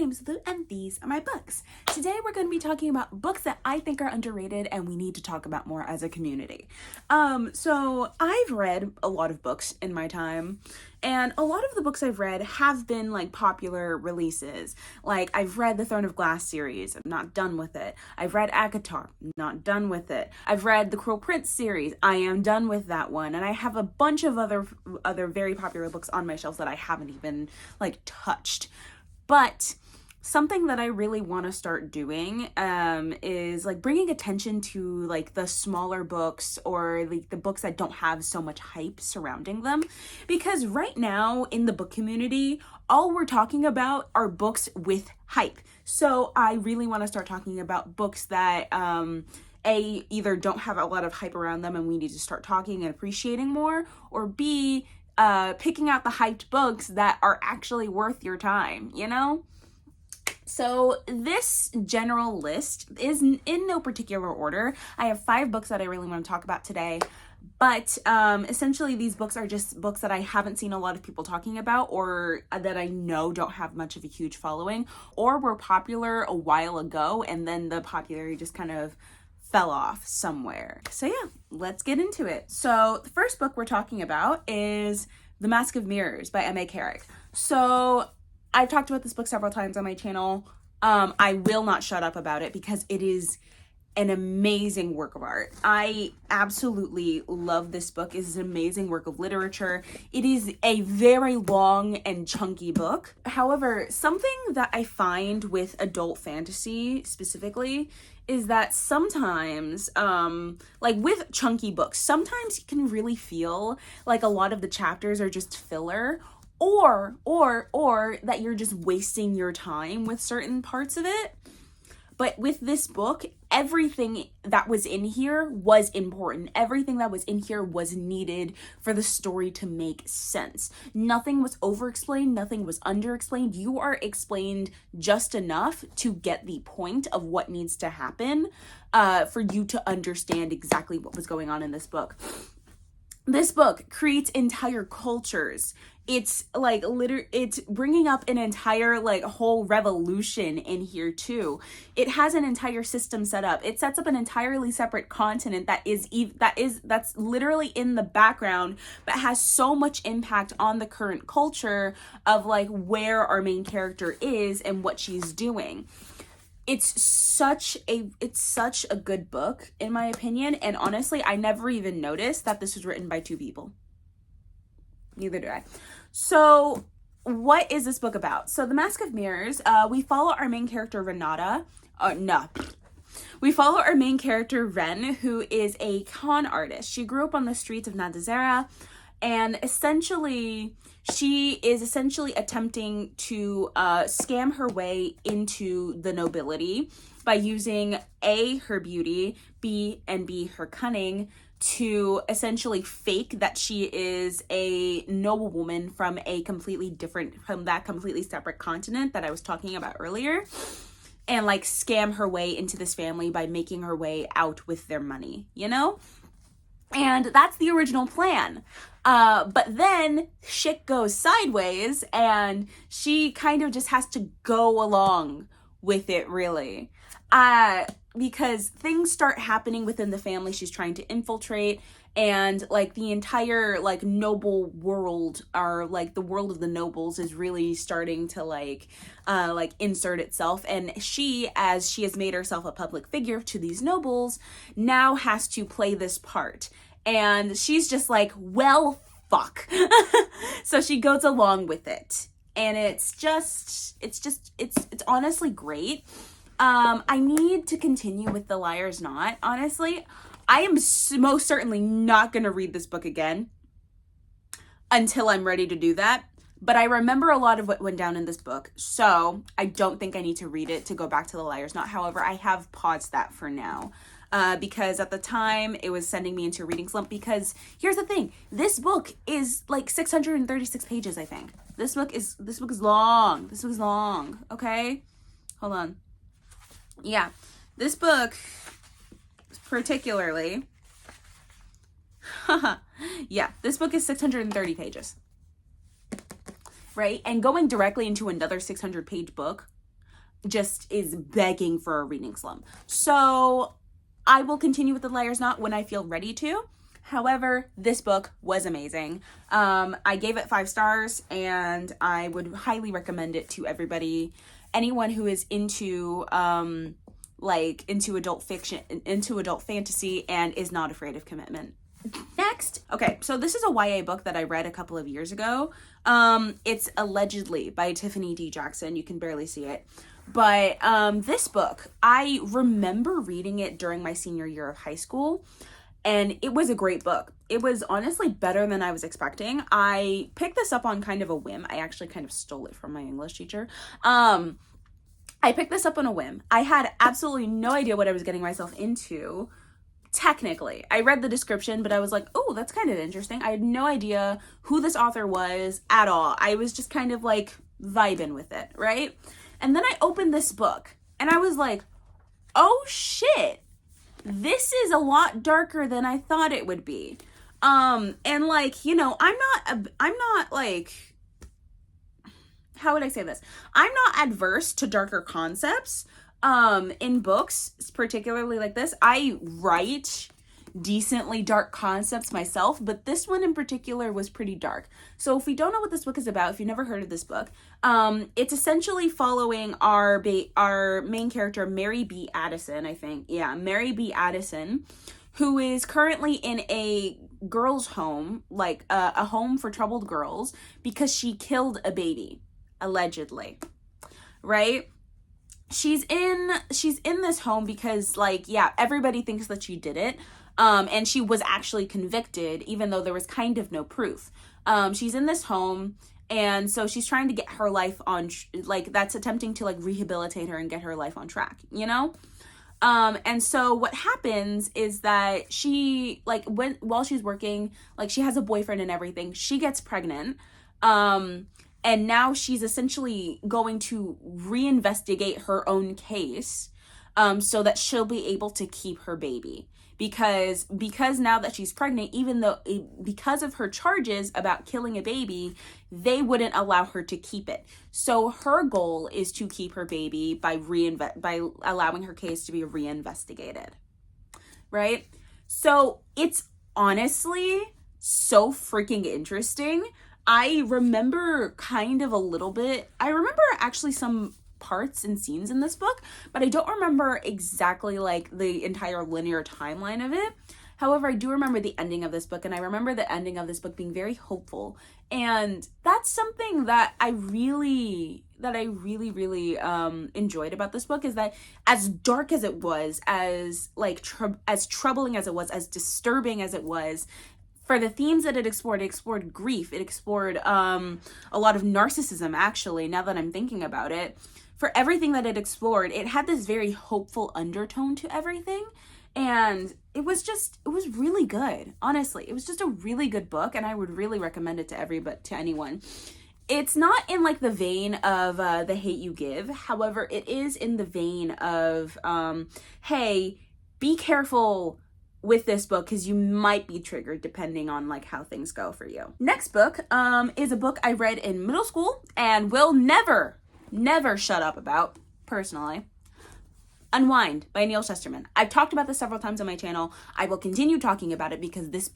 name is Lou, and these are my books. Today we're going to be talking about books that I think are underrated and we need to talk about more as a community. So I've read a lot of books in my time, and a lot of the books I've read have been like popular releases. Like I've read the Throne of Glass series, I'm not done with it. I've read ACOTAR, not done with it. I've read the Cruel Prince series, I am done with that one. And I have a bunch of other very popular books on my shelves that I haven't even like touched. But something that I really want to start doing is like bringing attention to like the smaller books or like the books that don't have so much hype surrounding them, because right now in the book community all we're talking about are books with hype. So I really want to start talking about books that either don't have a lot of hype around them and we need to start talking and appreciating more, or B, picking out the hyped books that are actually worth your time, you know? So this general list is in no particular order. I have 5 books that I really want to talk about today, but essentially these books are just books that I haven't seen a lot of people talking about, or that I know don't have much of a huge following, or were popular a while ago and then the popularity just kind of fell off somewhere. So yeah, let's get into it. So the first book we're talking about is The Mask of Mirrors by M.A. Carrick. So I've talked about this book several times on my channel. I will not shut up about it because it is an amazing work of art. I absolutely love this book. It is an amazing work of literature. It is a very long and chunky book. However, something that I find with adult fantasy specifically is that sometimes, like with chunky books, sometimes you can really feel like a lot of the chapters are just filler, or that you're just wasting your time with certain parts of it. But with this book, everything that was in here was important. Everything that was in here was needed for the story to make sense. Nothing was over-explained, nothing was under-explained. You are explained just enough to get the point of what needs to happen for you to understand exactly what was going on in this book. This book creates entire cultures. It's like it's bringing up an entire like whole revolution in here too. It has an entire system set up. It sets up an entirely separate continent that's literally in the background, but has so much impact on the current culture of like where our main character is and what she's doing. It's such a good book in my opinion, and honestly I never even noticed that this was written by 2 people. Neither do I. So what is this book about? So The Mask of Mirrors, we follow our main character We follow our main character Ren, who is a con artist. She grew up on the streets of Nadazera, and she is essentially attempting to scam her way into the nobility by using A, her beauty, B, her cunning, to essentially fake that she is a noblewoman from that completely separate continent that I was talking about earlier, and like scam her way into this family by making her way out with their money, you know? And that's the original plan. But then shit goes sideways and she kind of just has to go along with it, really. Because things start happening within the family she's trying to infiltrate, and like the entire like noble world, or like the world of the nobles, is really starting to like insert itself, and she, as she has made herself a public figure to these nobles, now has to play this part, and she's just like, well, fuck. So she goes along with it, and it's honestly great. I need to continue with The Liar's Knot. Honestly, I am most certainly not going to read this book again until I'm ready to do that. But I remember a lot of what went down in this book, so I don't think I need to read it to go back to The Liar's Knot. However, I have paused that for now. Because at the time it was sending me into a reading slump, because here's the thing, this book is like 636 pages, I think. This book is long. This book is long, okay? Hold on. Yeah, this book particularly, yeah, this book is 630 pages, right? And going directly into another 600-page book just is begging for a reading slump. So I will continue with The Liar's Knot when I feel ready to. However, this book was amazing. I gave it 5 stars, and I would highly recommend it to everybody. Anyone who is into into adult fiction, into adult fantasy, and is not afraid of commitment. Next, okay, so this is a YA book that I read a couple of years ago. It's Allegedly by Tiffany D. Jackson. You can barely see it. But this book, I remember reading it during my senior year of high school, and it was a great book. It was honestly better than I was expecting. I picked this up on kind of a whim. I actually kind of stole it from my English teacher. I picked this up on a whim. I had absolutely no idea what I was getting myself into. Technically, I read the description, but I was like, oh, that's kind of interesting. I had no idea who this author was at all. I was just kind of like vibing with it, right? And then I opened this book and I was like, oh shit, this is a lot darker than I thought it would be. And like, you know, I'm not like, how would I say this? I'm not adverse to darker concepts. In books, particularly like this. I write decently dark concepts myself, but this one in particular was pretty dark. So if we don't know what this book is about, if you've never heard of this book, it's essentially following our main character, Mary B. Addison, I think. Yeah, Mary B. Addison, who is currently in a girls' home, like a home for troubled girls, because she killed a baby, allegedly, right? She's in this home because, like, yeah, everybody thinks that she did it. And she was actually convicted, even though there was kind of no proof. She's in this home, and so she's trying to get her life on, that's attempting to, like, rehabilitate her and get her life on track, you know? And so what happens is that she, like, while she's working, like, she has a boyfriend and everything, she gets pregnant, and now she's essentially going to reinvestigate her own case, so that she'll be able to keep her baby. Because now that she's pregnant, even though because of her charges about killing a baby, they wouldn't allow her to keep it. So her goal is to keep her baby by allowing her case to be reinvestigated. Right? So it's honestly so freaking interesting. I remember kind of a little bit. I remember actually some parts and scenes in this book, but I don't remember exactly like the entire linear timeline of it. However, I do remember the ending of this book, and I remember the ending of this book being very hopeful. And that's something that I really enjoyed about this book, is that as dark as it was, as like as troubling as it was, as disturbing as it was, for the themes that it explored grief, it explored a lot of narcissism, actually, now that I'm thinking about it. For everything that it explored, it had this very hopeful undertone to everything. And it was really good. Honestly, it was just a really good book, and I would really recommend it to anyone. It's not in like the vein of The Hate U Give. However, it is in the vein of, hey, be careful with this book because you might be triggered depending on like how things go for you. Next book is a book I read in middle school and will never shut up about, personally. Unwind by Neil Chesterman. I've talked about this several times on my channel. I will continue talking about it because this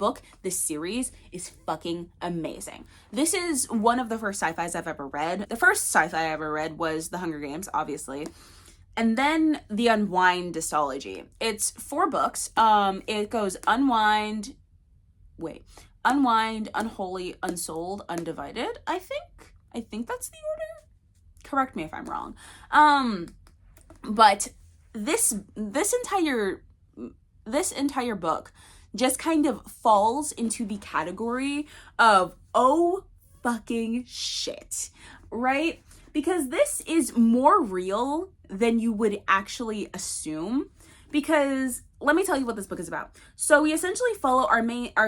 series is fucking amazing. This is one of the first sci-fis I've ever read. The first sci-fi I ever read was The Hunger Games, obviously. And then the Unwind dystology. It's 4 books. It goes Unwind, Unholy, Unsouled, Undivided, I think that's the order. Correct me if I'm wrong. But this entire book just kind of falls into the category of, oh fucking shit, right? Because this is more real than you would actually assume. Because let me tell you what this book is about. So we essentially follow our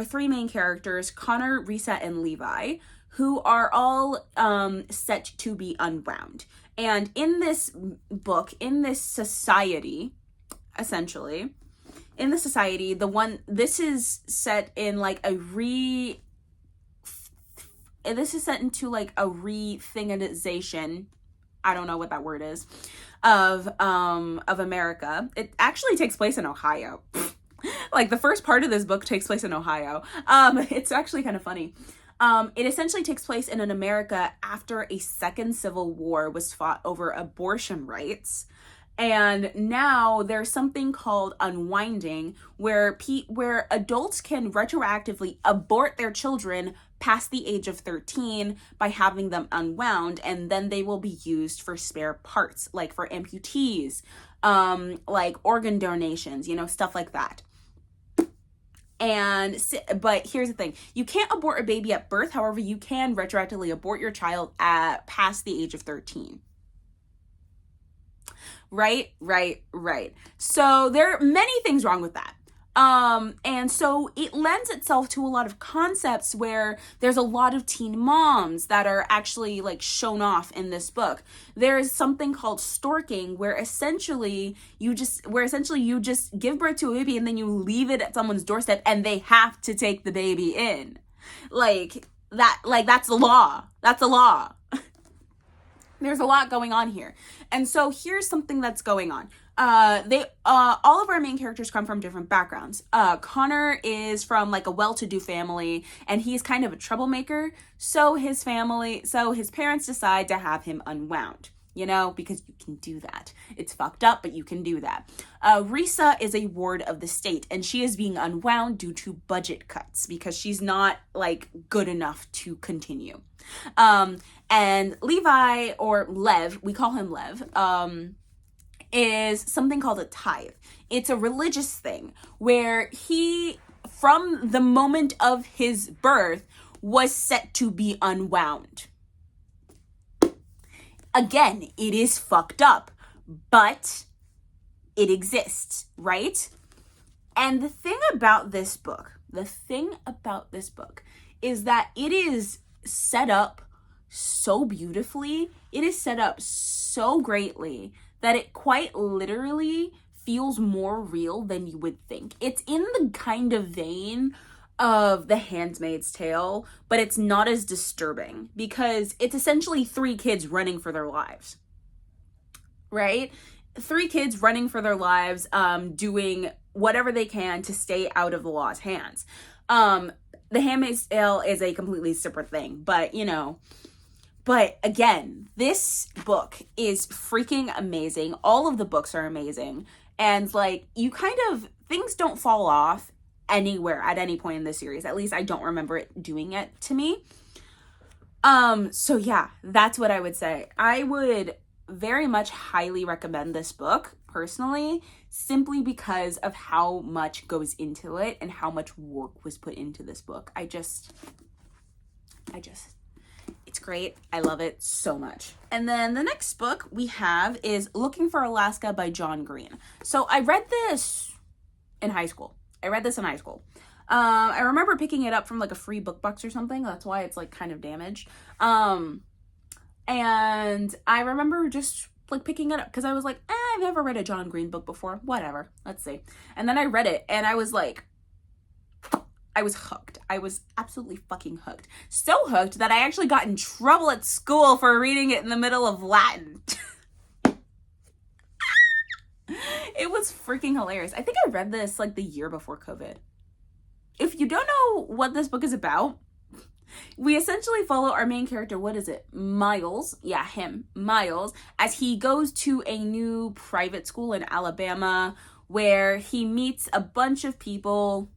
3 main characters, Connor, Risa, and Levi, who are all set to be unwound. And in this book, in this society, essentially, this is set in like this is set into like a re-thingization I don't know what that word is, of America. It actually takes place in Ohio. Like the first part of this book takes place in Ohio. It's actually kind of funny. It essentially takes place in an America after a second civil war was fought over abortion rights. And now there's something called unwinding, where adults can retroactively abort their children past the age of 13 by having them unwound, and then they will be used for spare parts, like for amputees, like organ donations, stuff like that. But here's the thing. You can't abort a baby at birth. However, you can retroactively abort your child at past the age of 13. Right. So there are many things wrong with that. And so it lends itself to a lot of concepts where there's a lot of teen moms that are actually like shown off in this book. There is something called storking, where essentially you just give birth to a baby and then you leave it at someone's doorstep and they have to take the baby in. That's the law. That's the law. There's a lot going on here. And so here's something that's going on. All of our main characters come from different backgrounds. Connor is from like a well-to-do family, and he's kind of a troublemaker. So his parents decide to have him unwound, because you can do that. It's fucked up, but you can do that. Risa is a ward of the state, and she is being unwound due to budget cuts because she's not like good enough to continue. And Levi, or Lev, we call him Lev, is something called a tithe. It's a religious thing where he, from the moment of his birth, was set to be unwound. Again, it is fucked up, but it exists, right? And the thing about this book is that it is set up so beautifully, it is set up so greatly that it quite literally feels more real than you would think. It's in the kind of vein of The Handmaid's Tale, but it's not as disturbing because it's essentially 3 kids running for their lives, right? 3 kids running for their lives, doing whatever they can to stay out of the law's hands. The Handmaid's Tale is a completely separate thing, but again, this book is freaking amazing. All of the books are amazing. And like, things don't fall off anywhere at any point in the series. At least I don't remember it doing it to me. So yeah, that's what I would say. I would very much highly recommend this book personally, simply because of how much goes into it and how much work was put into this book. It's great. I love it so much. And then the next book we have is Looking for Alaska by John Green. So I read this in high school. I remember picking it up from like a free book box or something. That's why it's like kind of damaged. And I remember just like picking it up because I was like, I've never read a John Green book before. Whatever. Let's see. And then I read it and I was like, I was hooked. I was absolutely fucking hooked. So hooked that I actually got in trouble at school for reading it in the middle of Latin. It was freaking hilarious. I think I read this like the year before COVID. If you don't know what this book is about, we essentially follow our main character, Miles? Yeah, him, Miles, as he goes to a new private school in Alabama where he meets a bunch of people.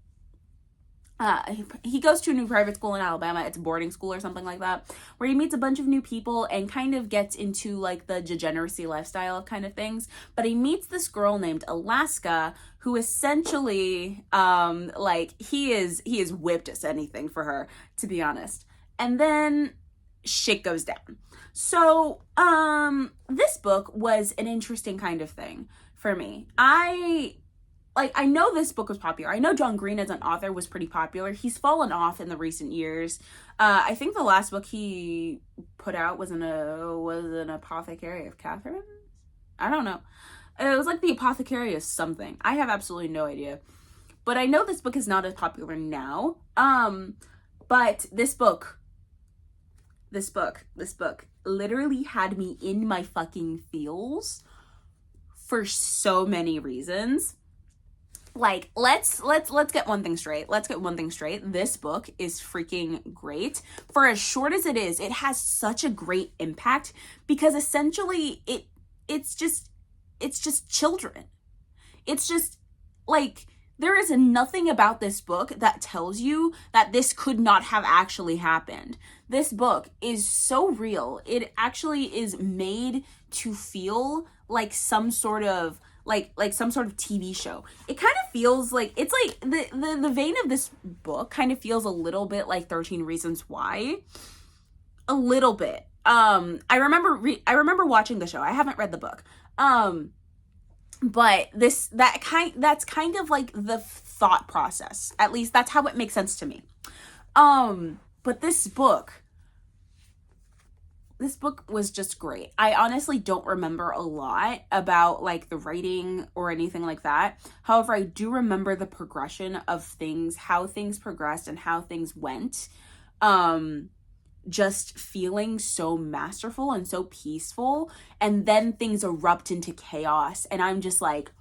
He goes to a new private school in Alabama. It's a boarding school or something like that, where he meets a bunch of new people and kind of gets into like the degeneracy lifestyle kind of things. But he meets this girl named Alaska, who essentially, he is whipped as anything for her, to be honest. And then shit goes down. So, this book was an interesting kind of thing for me. I know this book was popular. I know John Green as an author was pretty popular. He's fallen off in the recent years. I think the last book he put out was an Apothecary of Catherine. I don't know. It was like the Apothecary of something. I have absolutely no idea. But I know this book is not as popular now. But this book literally had me in my fucking feels for so many reasons. Like, let's get one thing straight. Let's get one thing straight. This book is freaking great. For as short as it is, it has such a great impact because essentially it's just children. It's just like, there is nothing about this book that tells you that this could not have actually happened. This book is so real. It actually is made to feel like some sort of some sort of TV show. It kind of feels like, it's like the vein of this book kind of feels a little bit like 13 Reasons Why. A little bit. I remember watching the show. I haven't read the book. But that's kind of like the thought process. At least that's how it makes sense to me. But this book was just great. I honestly don't remember a lot about like the writing or anything like that. However, I do remember the progression of things, how things progressed and how things went. Just feeling so masterful and so peaceful, and then things erupt into chaos, and I'm just like,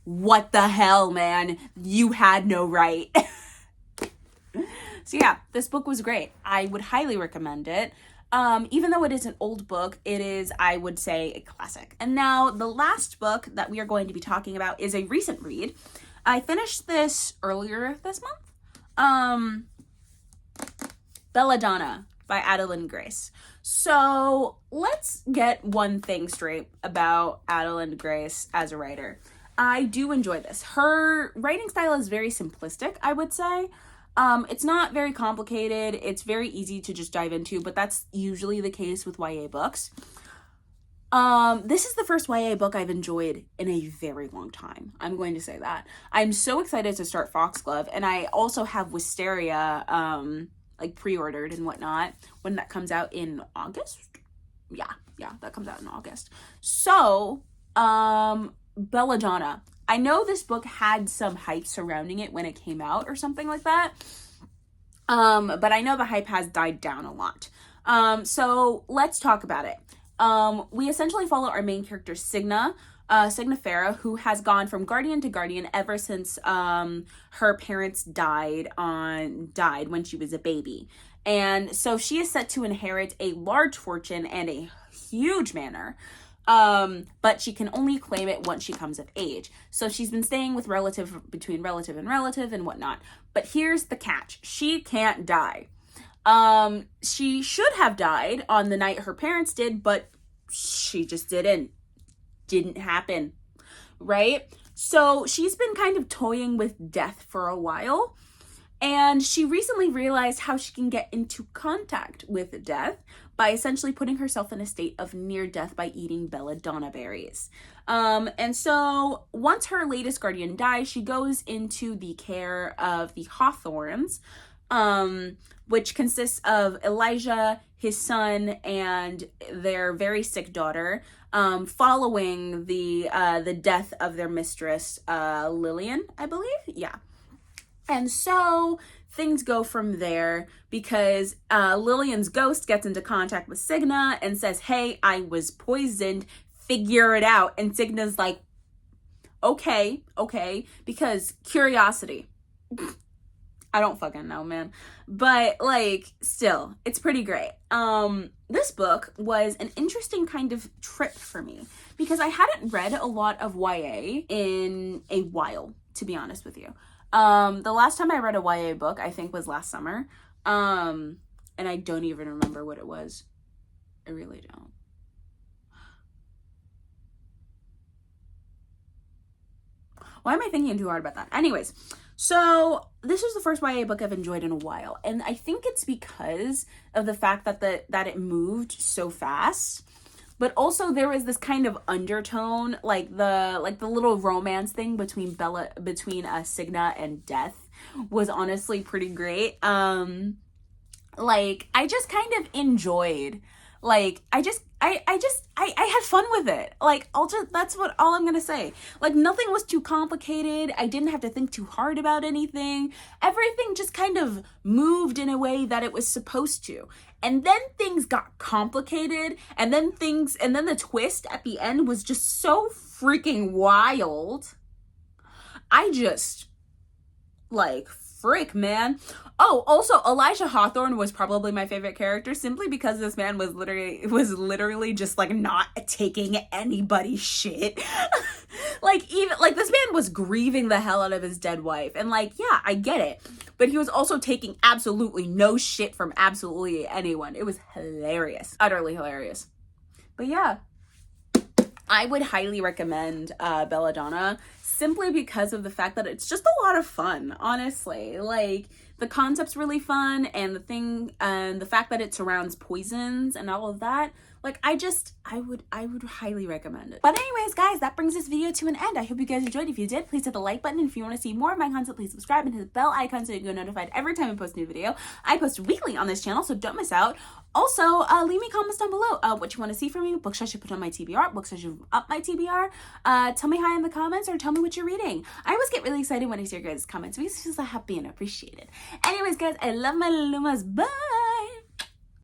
what the hell, man? You had no right. So yeah, this book was great. I would highly recommend it. Even though it is an old book, it is, I would say, a classic. And now the last book that we are going to be talking about is a recent read. I finished this earlier this month. Belladonna by Adalyn Grace. So let's get one thing straight about Adalyn Grace as a writer. I do enjoy this. Her writing style is very simplistic, I would say. It's not very complicated. It's very easy to just dive into, but that's usually the case with YA books. This is the first YA book I've enjoyed in a very long time. I'm going to say that. I'm so excited to start Foxglove, and I also have Wisteria, like pre-ordered and whatnot when that comes out in August. Yeah, that comes out in August. So, Belladonna. I know this book had some hype surrounding it when it came out or something like that. But I know the hype has died down a lot. So let's talk about it. We essentially follow our main character, Signa Farah, who has gone from guardian to guardian ever since her parents died when she was a baby. And so she is set to inherit a large fortune and a huge manor. But she can only claim it once she comes of age. So she's been staying with between relative and whatnot. But here's the catch. She can't die. She should have died on the night her parents did, but she just didn't happen, right? So she's been kind of toying with death for a while, and she recently realized how she can get into contact with death by essentially putting herself in a state of near death by eating belladonna berries. And so once her latest guardian dies, she goes into the care of the Hawthorns, which consists of Elijah, his son, and their very sick daughter, following the death of their mistress, Lillian, I believe. Yeah. And so things go from there because Lillian's ghost gets into contact with Signa and says, hey, I was poisoned, figure it out. And Signa's like, okay, because curiosity. I don't fucking know, man. But like, still, it's pretty great. This book was an interesting kind of trip for me because I hadn't read a lot of YA in a while, to be honest with you. The last time I read a YA book, I think, was last summer. And I don't even remember what it was. I really don't. Why am I thinking too hard about that? Anyways, so this was the first YA book I've enjoyed in a while. And I think it's because of the fact that that it moved so fast. But also there was this kind of undertone, like the little romance thing between Signa and Death was honestly pretty great. Like, I just kind of enjoyed Like, I had fun with it. Like, that's all I'm gonna say. Like, nothing was too complicated. I didn't have to think too hard about anything. Everything just kind of moved in a way that it was supposed to. And then things got complicated, and then the twist at the end was just so freaking wild. I just, like, frick, man. Oh, also, Elijah Hawthorne was probably my favorite character simply because this man was literally just, like, not taking anybody's shit. Like, even, like, this man was grieving the hell out of his dead wife. And, like, yeah, I get it. But he was also taking absolutely no shit from absolutely anyone. It was hilarious. Utterly hilarious. But yeah, I would highly recommend Belladonna simply because of the fact that it's just a lot of fun, honestly. Like, the concept's really fun, and the fact that it surrounds poisons and all of that. Like, I would highly recommend it. But anyways, guys, that brings this video to an end. I hope you guys enjoyed. If you did, please hit the like button. If you want to see more of my content, please subscribe and hit the bell icon so you get notified every time I post a new video. I post weekly on this channel, so don't miss out. Also, leave me comments down below what you want to see from me, books I should put on my TBR, books I should up my TBR. Tell me hi in the comments, or tell me what you're reading. I always get really excited when I see your guys' comments because it's just so happy and appreciated. Anyways, guys, I love my Lumas. Bye!